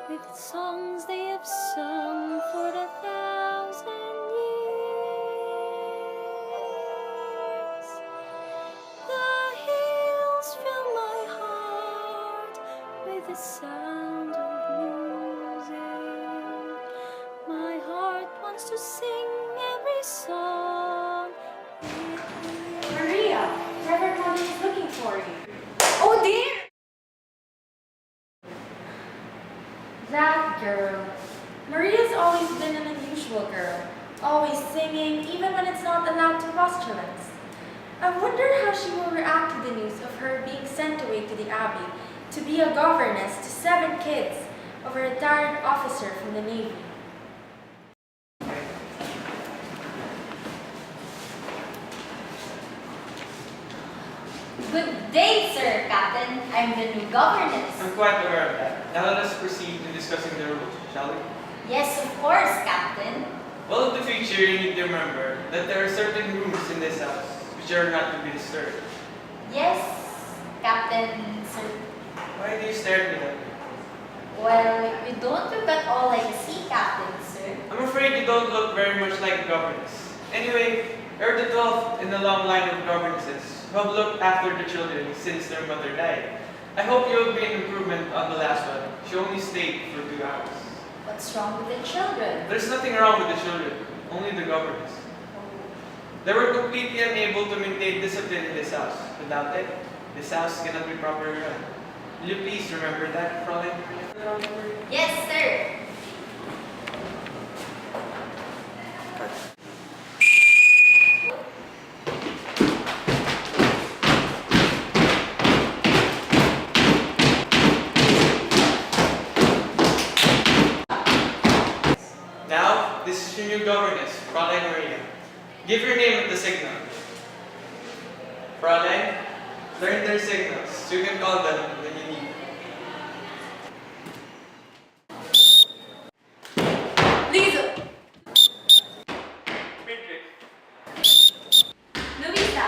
with songs they have sung for 1,000 years. The hills fill my heart with the sound of music. My heart wants to sing every song. Maria, Reverend Mother is looking for you. Oh dear! That girl. Maria's always been an unusual girl, always singing even when it's not allowed to postulants. I wonder how she will react to the news of her being sent away to the Abbey to be a governess to 7 kids of a retired officer from the Navy. Good day, Sir Captain. I'm the new governess. I'm quite aware of that. Now let us proceed to discussing the rules, shall we? Yes, of course, Captain. Well, in the future, you need to remember that there are certain rooms in this house which are not to be disturbed. Yes, Captain, Sir. Why do you stare at me that way? Well, you don't look at all like a sea captain, sir. I'm afraid you don't look very much like a governess. Anyway, you're the 12th in the long line of governesses who have looked after the children since their mother died. I hope you will be an improvement on the last one. She only stayed for 2 hours. What's wrong with the children? There's nothing wrong with the children, only the governess. They were completely unable to maintain discipline in this house. Without it, this house cannot be properly run. Will you please remember that, Fräulein? Yes, sir. Now, this is your new governess, Fräulein Maria. Give your name at the signal. Fräulein, learn their signals so you can call them when you need. Liesel! Friedrich. Luisa!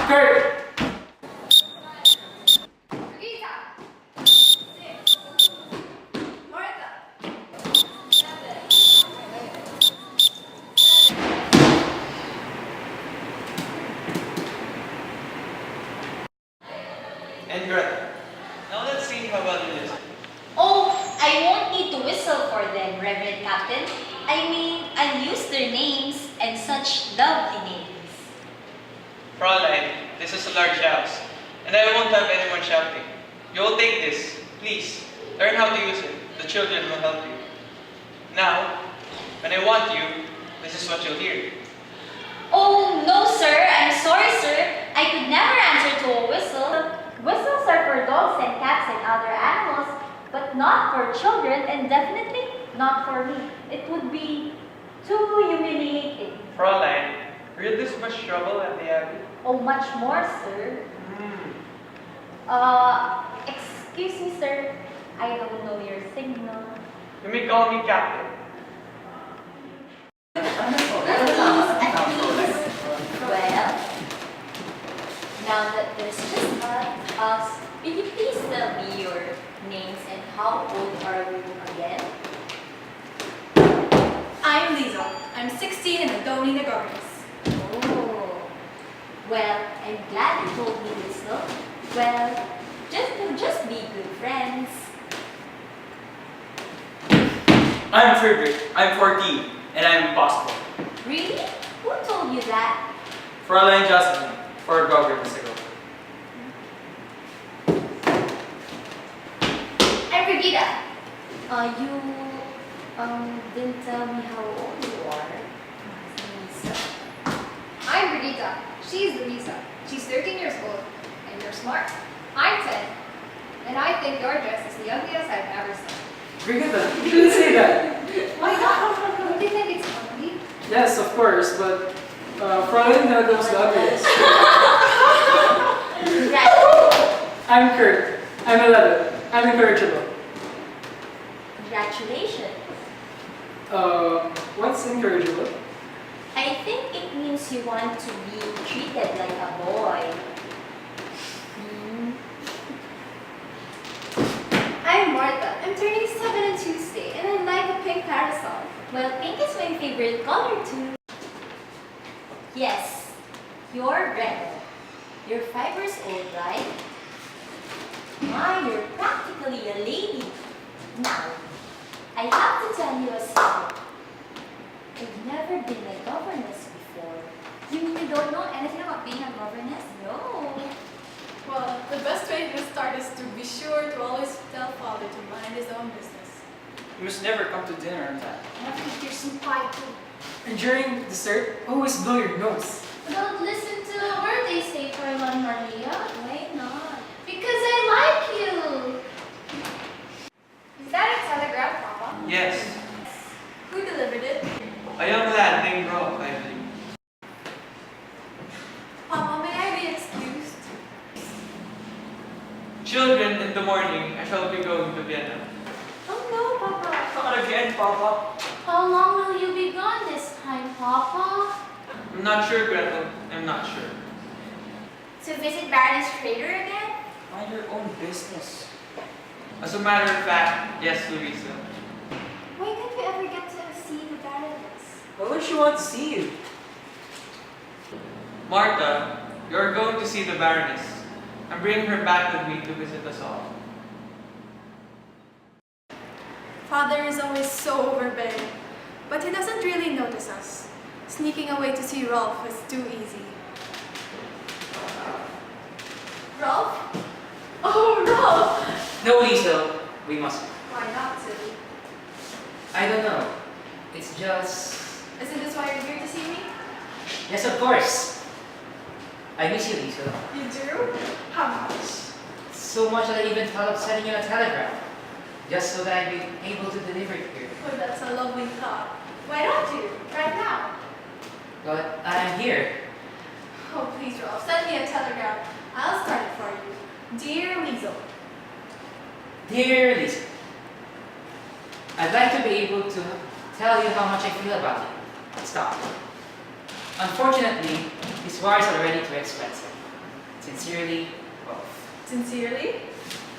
Kurt! Rita! Martha! And Greta. Now let's see how well you listen. Oh, I won't need to whistle for them, Reverend Captain. I mean, I'll use their names and such lovely names. Fräulein, this is a large house, and I won't have anyone shouting. You will take this. Please, learn how to use it. The children will help you. Now, when I want you, this is what you'll hear. Oh, no, sir. I'm sorry, sir. I could never answer to a whistle. Whistles are for dogs and cats and other animals, but not for children and definitely not for me. It would be too humiliating. Fräulein, were you this much trouble at the Abbey? Oh, much more, sir. Hmm. Excuse me, sir. I don't know your signal. You may call me Captain. Well, now that there's just us, will you please tell me your names and how old are you again? I'm Liesel. I'm 16 and I don't need a governess. Oh, well, I'm glad you told me this, no? Well, just be good friends. I'm Friedrich. I'm 14, and I'm impossible. Really? Who told you that? Fräulein Jocelyn, 4 governors ago. I'm Brigida. You didn't tell me how old you are. Lisa. I'm Brigitta. She's Luisa. She's 13 years old. And you're smart. I'm 10. And I think your dress is the ugliest I've ever seen. Brigitte, you didn't say that. Why not? Don't you think it's ugly? Yes, of course, but Fräulein handles the ugliest. Right. I'm Kurt. I'm 11. I'm incorrigible. Congratulations. What's incorrigible? I think it means you want to be treated like a boy. Hmm. Well, pink is my favorite color too. Yes, you're red. You're 5 years old, right? My, you're practically a lady. Now, I have to tell you a secret. I've never been a governess before. You don't know anything about being a governess? No. Well, the best way to start is to be sure to always tell father to mind his own business. You must never come to dinner on time. I have to eat your senpai too. And during dessert, always blow your nose. Don't listen to a word they say, Fräulein Maria. Why not? Because I like you. Is that a telegram, Papa? Yes. Who delivered it? A young lad named Rob, I believe. Papa, may I be excused? Children, in the morning, I shall be going to Vienna. Oh no, Papa. Not again, Papa. How long will you be gone this time, Papa? I'm not sure, Gretel. I'm not sure. To visit Baroness Trader again? Mind your own business. As a matter of fact, yes, Louisa. Why can't we ever get to see the Baroness? Why would she want to see you? Martha, you're going to see the Baroness. I'm bringing her back with me to visit us all. Father is always so overbearing, but he doesn't really notice us. Sneaking away to see Rolf is too easy. Rolf? Oh, Rolf! No, Liesel, we mustn't. Why not, silly? I don't know. It's just... Isn't this why you're here to see me? Yes, of course. I miss you, Liesel. You do? How much? So much that I even thought of sending you a telegram. Just so that I'd be able to deliver it here. Oh, that's a lovely thought. Why don't you? Right now. But I'm here. Oh, please, Rolf, send me a telegram. I'll start it for you. Dear Liesel. Dear Liesel, I'd like to be able to tell you how much I feel about you. Stop. Unfortunately, these wires are already too expensive. Sincerely, Rolf. Sincerely?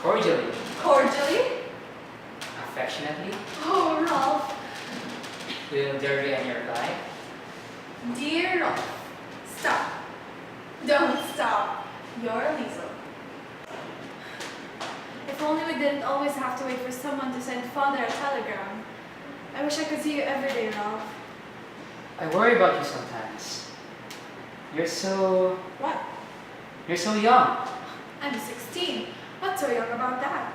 Cordially, Cordially? affectionately, Oh, Rolf. will there be any reply? Dear Rolf. Stop. Don't stop. You're Liesel. If only we didn't always have to wait for someone to send Father a telegram. I wish I could see you every day, Rolf. I worry about you sometimes. You're so young. I'm 16. What's so young about that?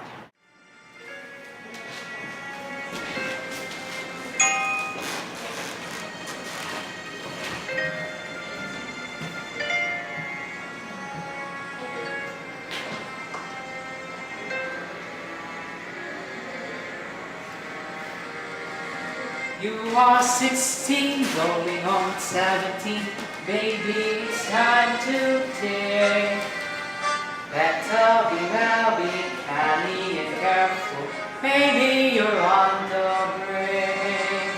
You are 16, going on 17. Baby, it's time to dare. Better be well, be canny and careful. Maybe you're on the brink.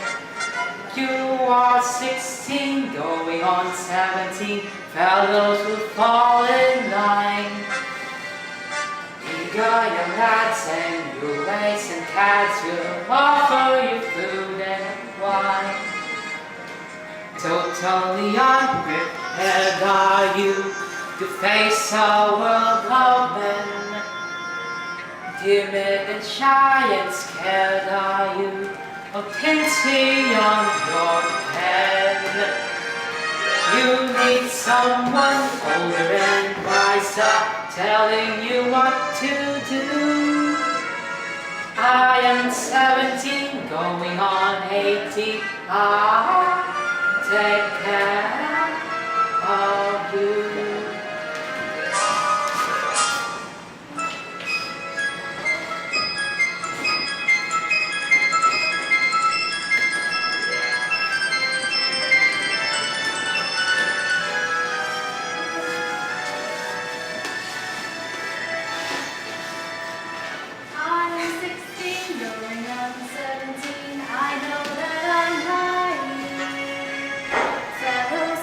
You are 16, going on 17. Fellows will fall in line. Eager young lads and muleys and cats will offer you food and wine. Totally unprepared are you to face a world of men. Timid and shy and scared are you of things beyond your head. You need someone older and wiser telling you what to do. I am 17, going on 18. I'll take care of you. I'm 16, going on 17. I know that I'm lying. Fellows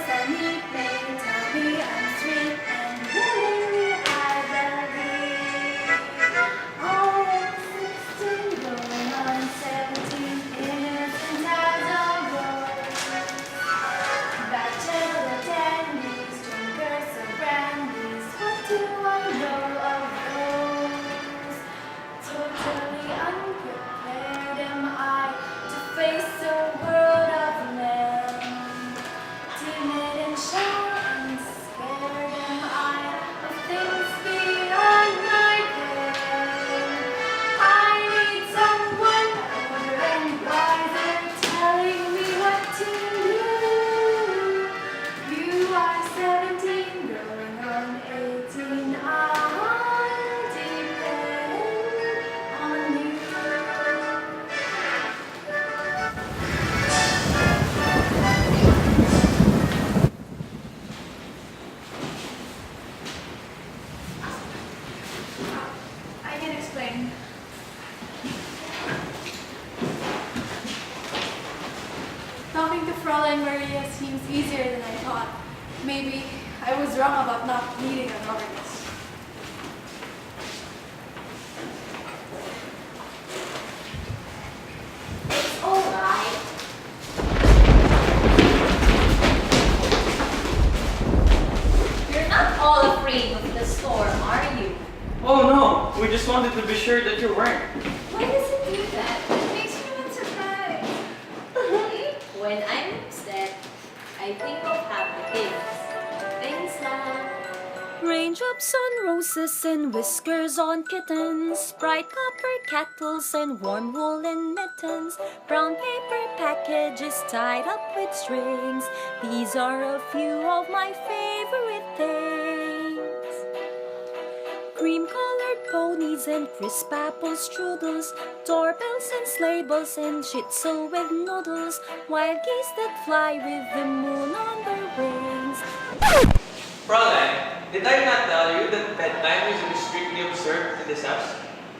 explain. Talking to Fräulein Maria seems easier than I thought. Maybe I was wrong about not needing a governess. It's alright. You're not all afraid of the storm, are you? Oh no, we just wanted to be sure that you weren't. Why does it do that? It makes me not surprised. When I'm upset, I think of happy things. Things like Raindrops on roses and whiskers on kittens, bright copper kettles and warm woolen mittens, brown paper packages tied up with strings. These are a few of my favorite things. Cream-colored ponies and crisp apple strudels, doorbells and sleigh bells and schnitzel with noodles, wild geese that fly with the moon on their wings. Fräulein, did I not tell you that bedtime is to be strictly observed in this house?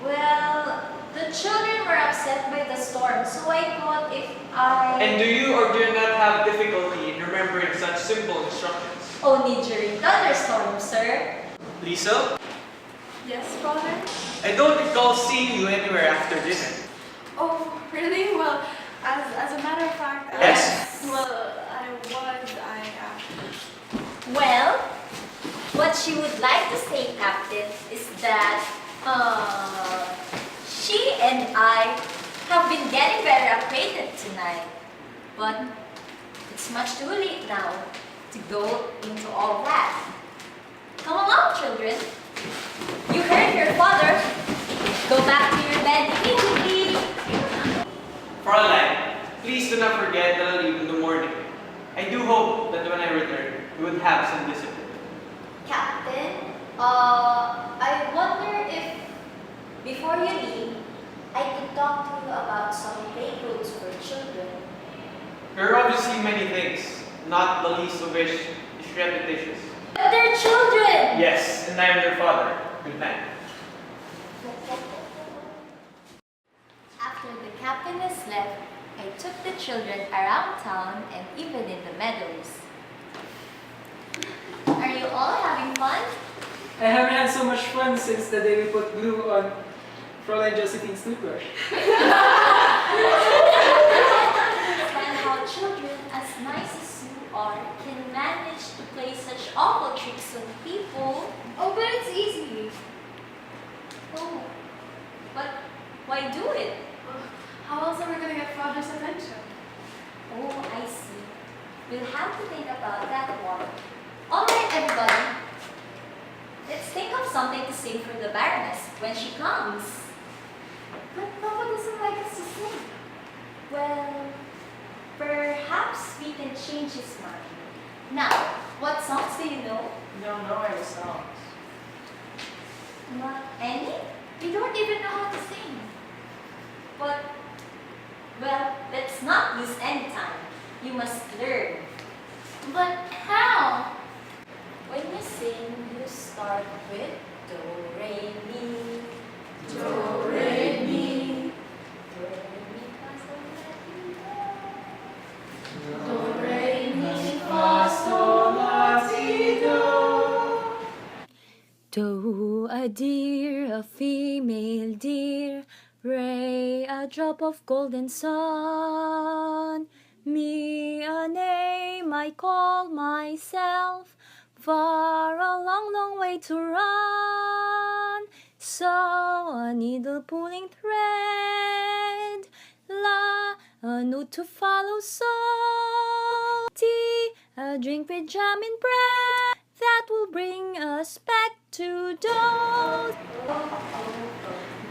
well, the children were upset by the storm, so I thought if I And do you or do you not have difficulty in remembering such simple instructions? only during thunderstorms, sir. Lisa, Yes, Father? I don't recall seeing you anywhere after dinner. Oh, really? Well, as a matter of fact, Yes. well, Well, what she would like to say, Captain, is that she and I have been getting better acquainted tonight. But it's much too late now to go into all that. Come along, children. You heard your father. Go back to your bed immediately. Fräulein, please do not forget that I'll leave in the morning. I do hope that when I return, you would have some discipline. Captain, I wonder if before you leave, I could talk to you about some playgrounds for children. There are obviously many things, not the least of which is repetitious. But they're children! Yes, and I am their father. Good night. After the captain has left, I took the children around town and even in the meadows. Are you all having fun? I haven't had so much fun since the day we put glue on Fräulein Josephine's toothbrush. And how children as nice as you are can manage to play such awful tricks on people. Oh, but it's easy. Oh, but why do it? how else are we going to get Father's attention? Oh, I see. We'll have to think about that one. All right, everybody. Let's think of something to sing for the Baroness when she comes. But Papa doesn't like us to sing. Well, perhaps we can change his mind. Now, what songs do you know? Don't know any songs. Not any? We don't even know how to sing. But, well, let's not lose any time. You must learn. But how? When you sing, you start with do, re, mi. Do, re, mi. Do, re, mi, fa, sol, la, ti, do. Do, re, mi, fa, sol, la, ti, do. Do, a deer, a female deer. Re, a drop of golden sun. Me, a name I call myself. Far, a long, long way to run. So, a needle pulling thread. La, a note to follow. So, tea, a drink with jam and bread. That will bring us back to do.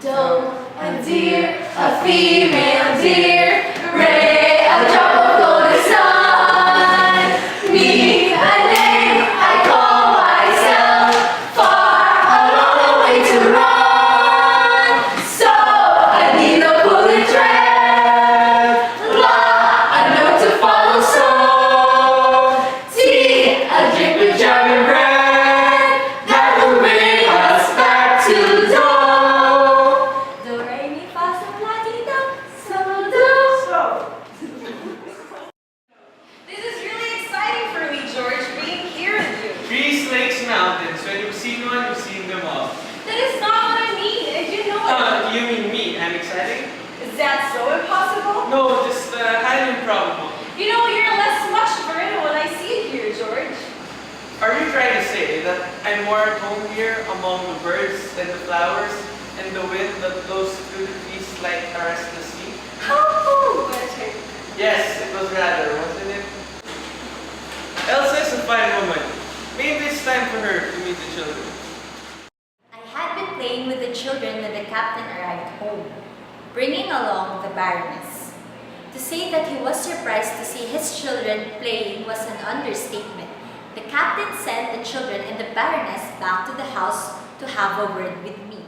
Do, a deer, a female deer. Ray, a drop of golden sun. Me, a name I call myself. Far, a long way to run. So, a needle pulling thread. La, a note to follow. So, tea, a drink with jam and bread. That will bring us back to do. Is that so impossible? No, just highly improbable. You know, you're less much Verna when I see you here, George. Are you trying to say that I'm more at home here among the birds and the flowers and the wind that blows through the trees like a restless sea? How poetic. Yes, it was rather, wasn't it? Elsa is a fine woman. Maybe it's time for her to meet the children. I had been playing with the children when the captain arrived home, bringing along the Baroness. To say that he was surprised to see his children playing was an understatement. The captain sent the children and the Baroness back to the house to have a word with me.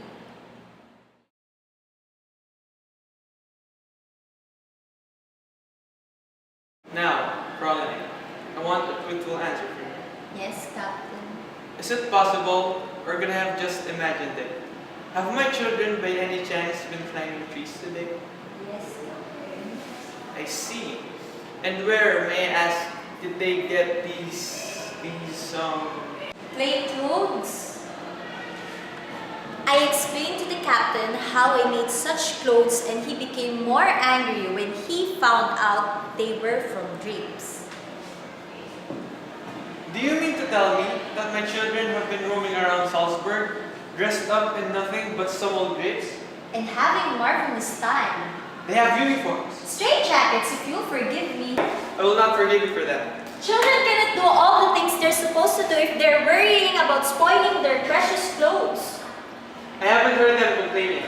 Now, Fräulein, I want a truthful answer from you. Yes, Captain. Is it possible, or can I have just imagined it? Have my children by any chance been climbing trees today? Yes, Captain. I see. And where, may I ask, did they get these Play clothes. I explained to the captain how I made such clothes and he became more angry when he found out they were from drapes. Do you mean to tell me that my children have been roaming around Salzburg, dressed up in nothing but some old drapes? And having marvelous time. They have uniforms. Straight jackets, if you'll forgive me. I will not forgive you for that. Children cannot do all the things they're supposed to do if they're worrying about spoiling their precious clothes. I haven't heard them complaining.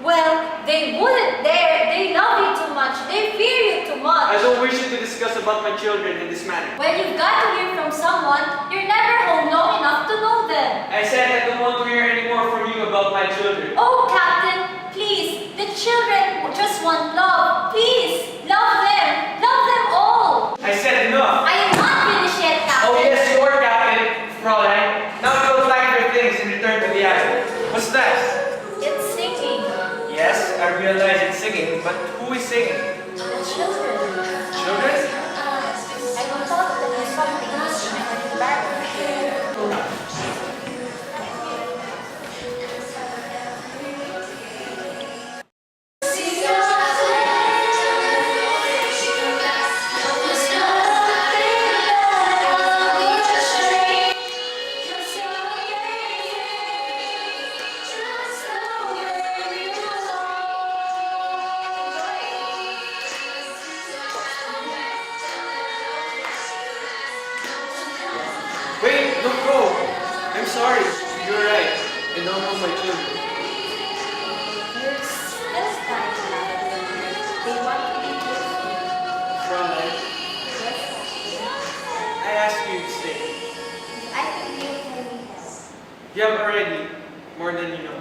Well, they wouldn't dare. They love you too much. They fear you too much. I don't wish you to discuss about my children in this manner. When you've got to hear from someone, you're never home long enough to know them. I said I don't want to hear any more from you about my children. Oh, Captain, please. The children just want love. Please, love them. Love them all. I said enough. I am not finished yet, Captain. Oh yes, you are, Captain, Fräulein. Now go pack your things and return to the island. What's that? It's singing. Yes, I realize it's singing, but who is singing? The children. Children? I thought that there's something missing in the background. Wait, don't go. I'm sorry. You're right. I don't know my children. There's still time to love them. They want to be with you. Fräulein, I asked you to stay. I can be of any help. You have already more than you know.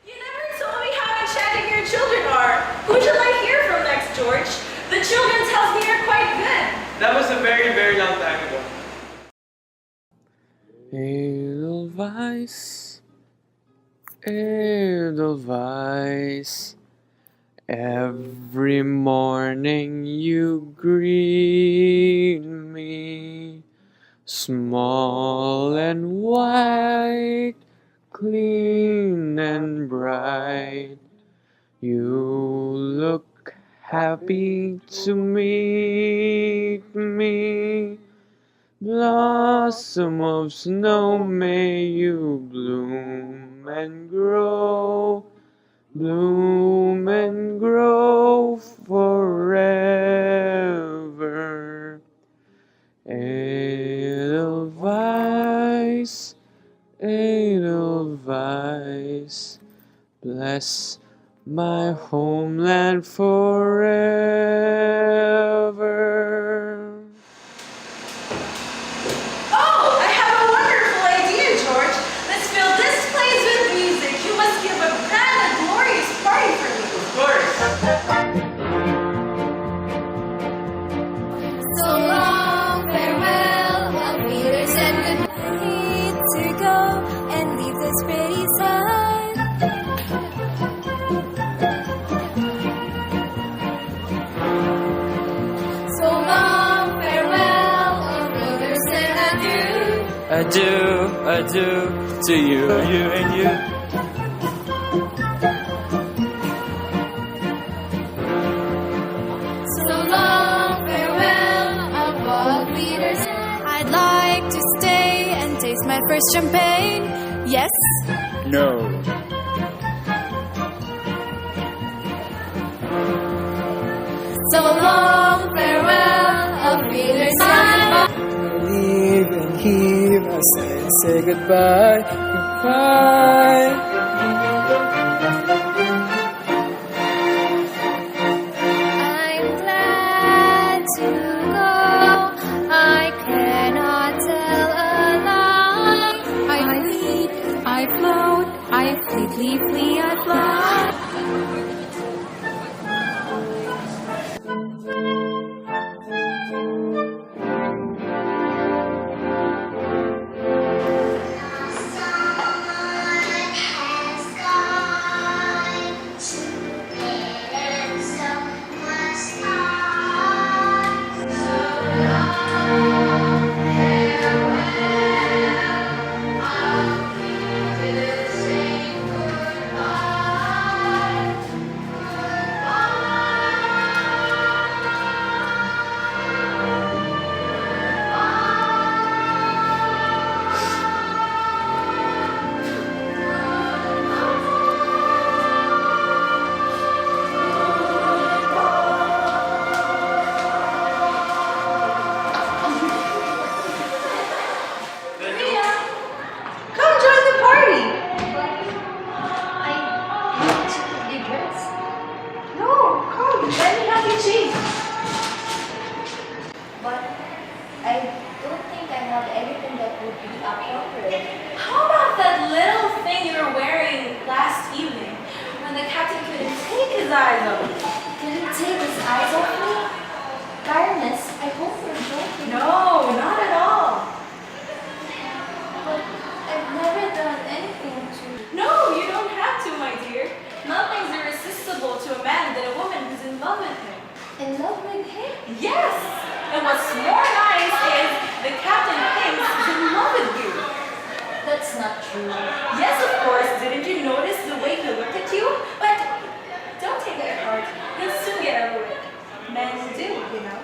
You never told me how enchanting your children are. Who shall I hear from next, George? The children tells me you're quite good. That was a very, very long time ago. Edelweiss, Edelweiss, every morning you greet me, small and white, clean and bright. You look happy to meet me. Blossom of snow, may you bloom and grow forever. Edelweiss, Edelweiss, bless my homeland forever. Oh, I have a wonderful idea, George. Let's fill this place with music. You must give a grand and glorious party for me. Of course. So long, farewell, Auf Wiedersehen, goodbye. Need to go and leave this pretty side. So adieu to you and you and you. So long, farewell, above leaders. I'd like to stay and taste my first champagne. Yes? No. So long, farewell, of leaders. Leave and heave as I say goodbye, goodbye. I'm glad to go. I cannot tell a lie. I lead, I float, I flee, I fly. Come join the party. I need to get dressed. No, come. Let me help you change. But I don't think I have anything that would be appropriate. How about that little thing you were wearing last evening when the captain couldn't take his eyes off you? Couldn't take his eyes off me? Baroness, I hope you're joking. No, not at all. But I've never done anything to... No, you don't have to, my dear. Nothing's irresistible to a man than a woman who's in love with him. In love with him? Yes! And what's more nice is the captain thinks he's in love with you. That's not true. Yes, of course. Didn't you notice the way he looked at you? But don't take it to heart. He'll soon get over it. Men do, you know.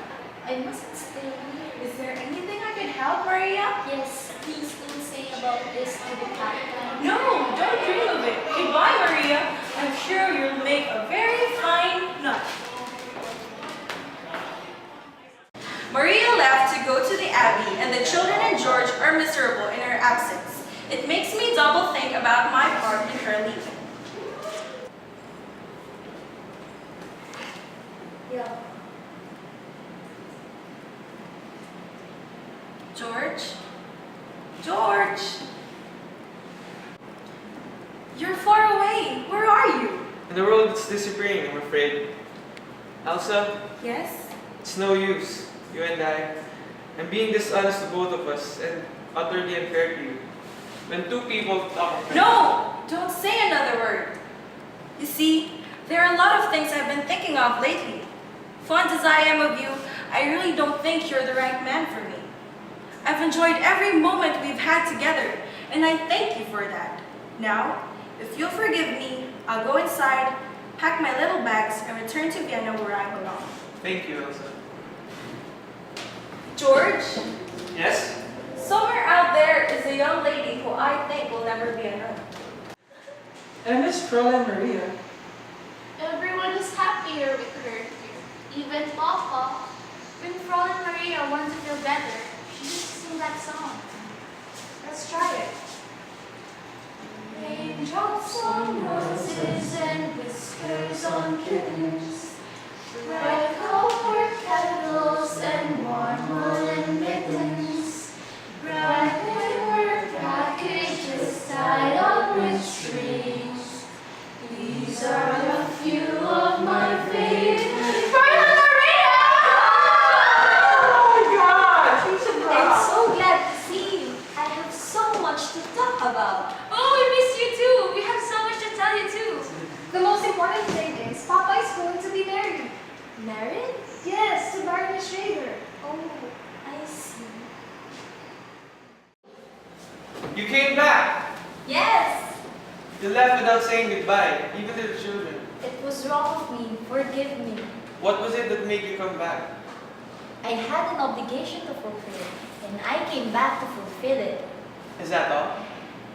I mustn't stay here. Is there anything I can help, Maria? Yes, please don't say about this to the captain. No, don't dream of it. Goodbye, Maria. I'm sure you'll make a very fine nut. Maria left to go to the Abbey, and the children and George are miserable in her absence. It makes me double think about my part in her leaving. Yeah. George? George! You're far away. Where are you? And the world is disappearing, I'm afraid. Elsa, Yes? it's no use, you and I. I'm being dishonest to both of us and utterly unfair to you. When two people talk... No! Don't say another word. You see, there are a lot of things I've been thinking of lately. Fond as I am of you, I really don't think you're the right man for me. I've enjoyed every moment we've had together, and I thank you for that. Now, if you'll forgive me, I'll go inside, pack my little bags, and return to Vienna where I belong. Thank you, Elsa. George, Yes? somewhere out there is a young lady who I think will never be alone. And Miss Fräulein Maria. Everyone is happier with her, even Papa. When Fräulein Maria wants to feel better, she used to sing that song. Let's try it. Raindrops on roses and whiskers on kittens, red copper kettles and warm woolen mittens, bright paper packages tied up with strings. These are a few of my favorites. Fräulein Maria! Oh my God! I'm so glad to see you. I have so much to talk about. Oh, we miss you too. We have so much to tell you too. The most important thing is Papa is going to be married. Married? Yes, to Baroness Schrader. Oh, I see. You came back! Yes! You left without saying goodbye, even to the children. It was wrong of me. Forgive me. What was it that made you come back? I had an obligation to fulfill, and I came back to fulfill it. Is that all?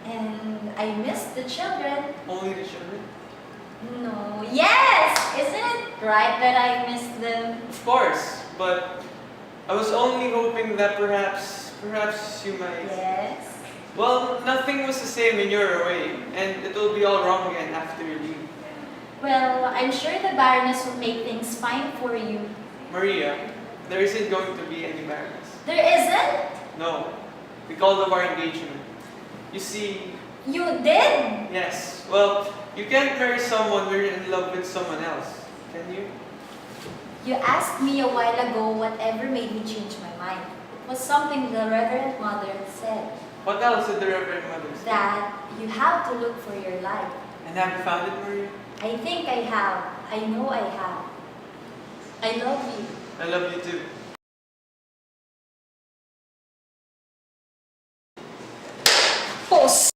And I missed the children. Only the children? No. Yes! Isn't it right that I missed them? Of course, but I was only hoping that perhaps you might... Yes. Well, nothing was the same when you were away, and it will be all wrong again after you leave. Well, I'm sure the Baroness will make things fine for you. Maria, there isn't going to be any Baroness. There isn't? No. We called off our engagement. You see... You did? Yes. Well, you can't marry someone when you're in love with someone else, can you? You asked me a while ago whatever made me change my mind. It was something the Reverend Mother said. What else did the Reverend Mother say? That you have to look for your life. And have you found it, Maria? I think I have. I know I have. I love you. I love you too. Pause.